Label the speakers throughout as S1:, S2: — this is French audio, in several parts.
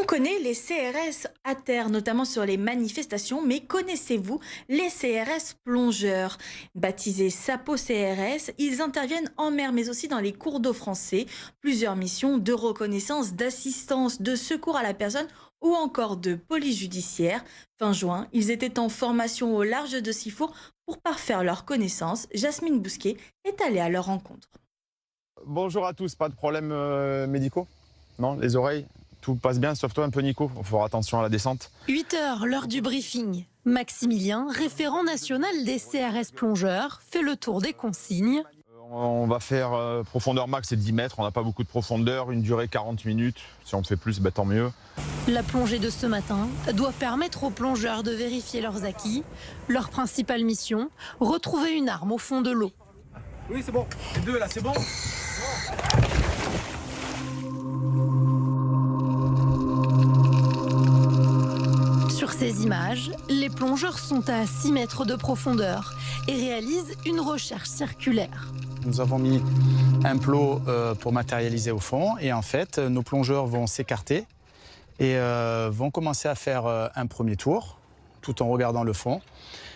S1: On connaît les CRS à terre, notamment sur les manifestations, mais connaissez-vous les CRS plongeurs? Baptisés Sapo CRS, ils interviennent en mer, mais aussi dans les cours d'eau français. Plusieurs missions de reconnaissance, d'assistance, de secours à la personne ou encore de police judiciaire. Fin juin, ils étaient en formation au large de Sifour pour parfaire leurs connaissances. Jasmine Bousquet est allée à leur rencontre.
S2: Bonjour à tous, pas de problèmes médicaux? Non, les oreilles? Tout passe bien, sauf toi un peu Nico, il faut faire attention à la descente.
S3: 8 heures, l'heure du briefing. Maximilien, référent national des CRS plongeurs, fait le tour des consignes.
S2: On va faire profondeur max, c'est 10 mètres, on n'a pas beaucoup de profondeur, une durée 40 minutes. Si on fait plus, tant mieux.
S3: La plongée de ce matin doit permettre aux plongeurs de vérifier leurs acquis. Leur principale mission, retrouver une arme au fond de l'eau.
S4: Oui, c'est bon. Les deux là, c'est bon.
S3: Sur ces images, les plongeurs sont à 6 mètres de profondeur et réalisent une recherche circulaire.
S5: Nous avons mis un plot pour matérialiser au fond et en fait, nos plongeurs vont s'écarter et vont commencer à faire un premier tour tout en regardant le fond.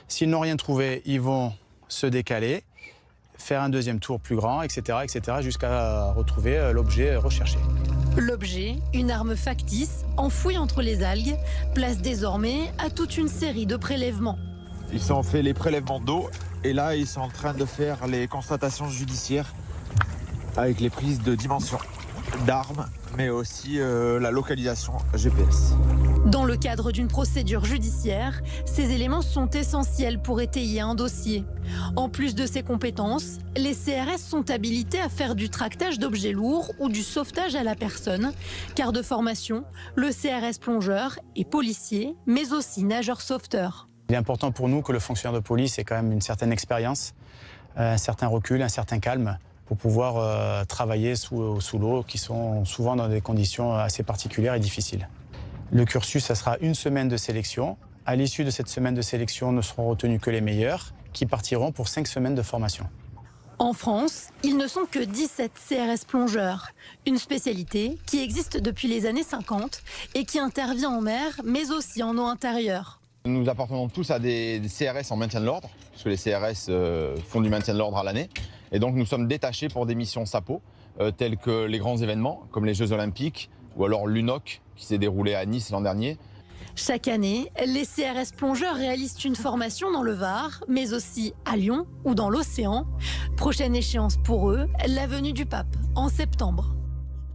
S5: S'ils n'ont rien trouvé, ils vont se décaler, faire un deuxième tour plus grand, etc., jusqu'à retrouver l'objet recherché.
S3: L'objet, une arme factice, enfouie entre les algues, place désormais à toute une série de prélèvements.
S4: Ils ont fait les prélèvements d'eau et là, ils sont en train de faire les constatations judiciaires avec les prises de dimension d'armes, mais aussi la localisation GPS.
S3: Dans le cadre d'une procédure judiciaire, ces éléments sont essentiels pour étayer un dossier. En plus de ces compétences, les CRS sont habilités à faire du tractage d'objets lourds ou du sauvetage à la personne, car de formation, le CRS plongeur est policier, mais aussi nageur sauveteur.
S5: Il est important pour nous que le fonctionnaire de police ait quand même une certaine expérience, un certain recul, un certain calme, pour pouvoir travailler sous l'eau, qui sont souvent dans des conditions assez particulières et difficiles. Le cursus, ça sera une semaine de sélection. À l'issue de cette semaine de sélection, ne seront retenus que les meilleurs, qui partiront pour 5 semaines de formation.
S3: En France, ils ne sont que 17 CRS plongeurs, une spécialité qui existe depuis les années 50 et qui intervient en mer, mais aussi en eau intérieure.
S2: Nous appartenons tous à des CRS en maintien de l'ordre, puisque les CRS font du maintien de l'ordre à l'année. Et donc nous sommes détachés pour des missions SAPO, telles que les grands événements, comme les Jeux Olympiques, ou alors l'UNOC, qui s'est déroulé à Nice l'an dernier.
S3: Chaque année, les CRS plongeurs réalisent une formation dans le Var, mais aussi à Lyon ou dans l'océan. Prochaine échéance pour eux, la venue du pape en septembre.